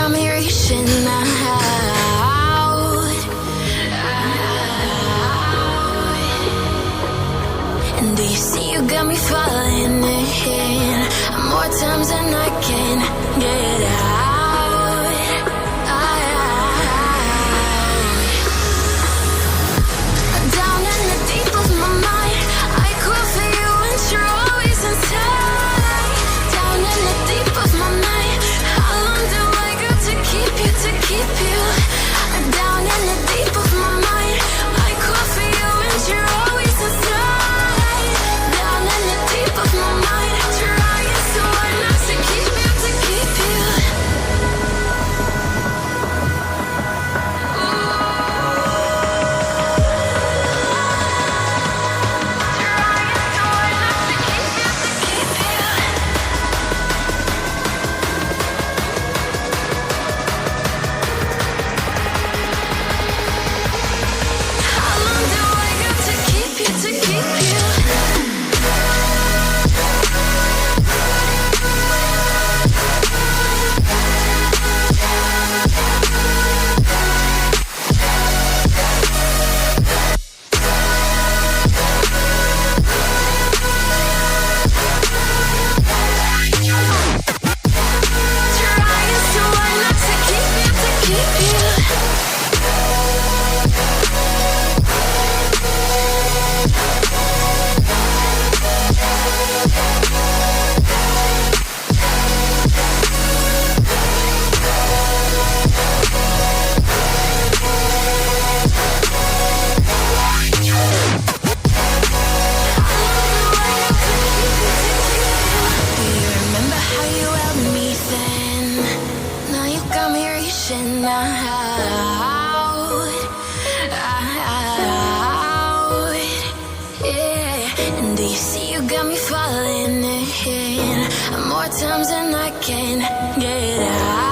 got me reaching out. And do you see you got me falling in more times than I can get out. Down in the deep of my mind, I call for you and you're always inside. Down in the deep of my mind, how long do I got to keep you, to keep you? Down in the deep of my mind, I call for you and you're always inside. Down in the deep of my mind, trying so hard not to keep you, to keep you. How long do I got to keep you, to keep you? Trying so hard not to keep you, to keep you. Do you remember how you held me then? Now you got me reaching out. Yeah. And do you see you got me falling in more times than I can get out.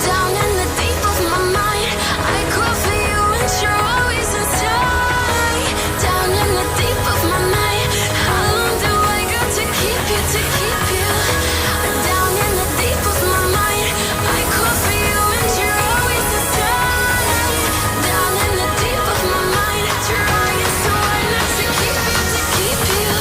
Down in the deep of my mind, I call for you and you're always inside. Down in the deep of my mind, how long do I got to keep you, to keep you? Down in the deep of my mind, I call for you and you're always inside. Down in the deep of my mind, trying so hard not to keep you, to keep you.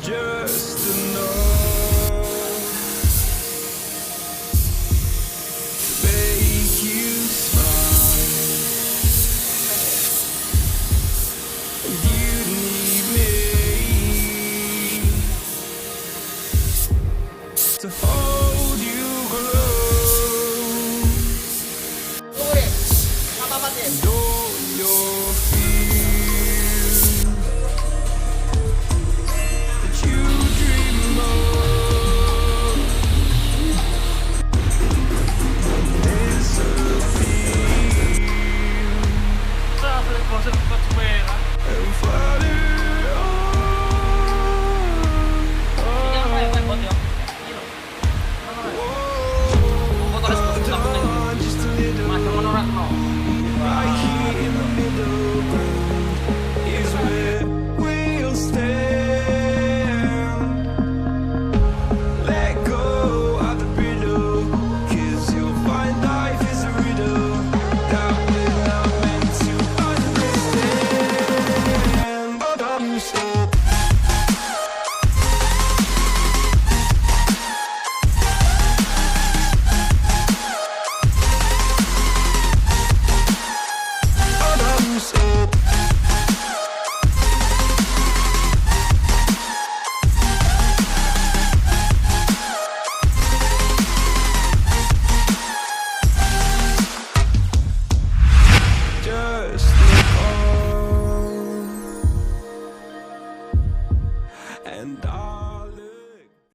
just a number.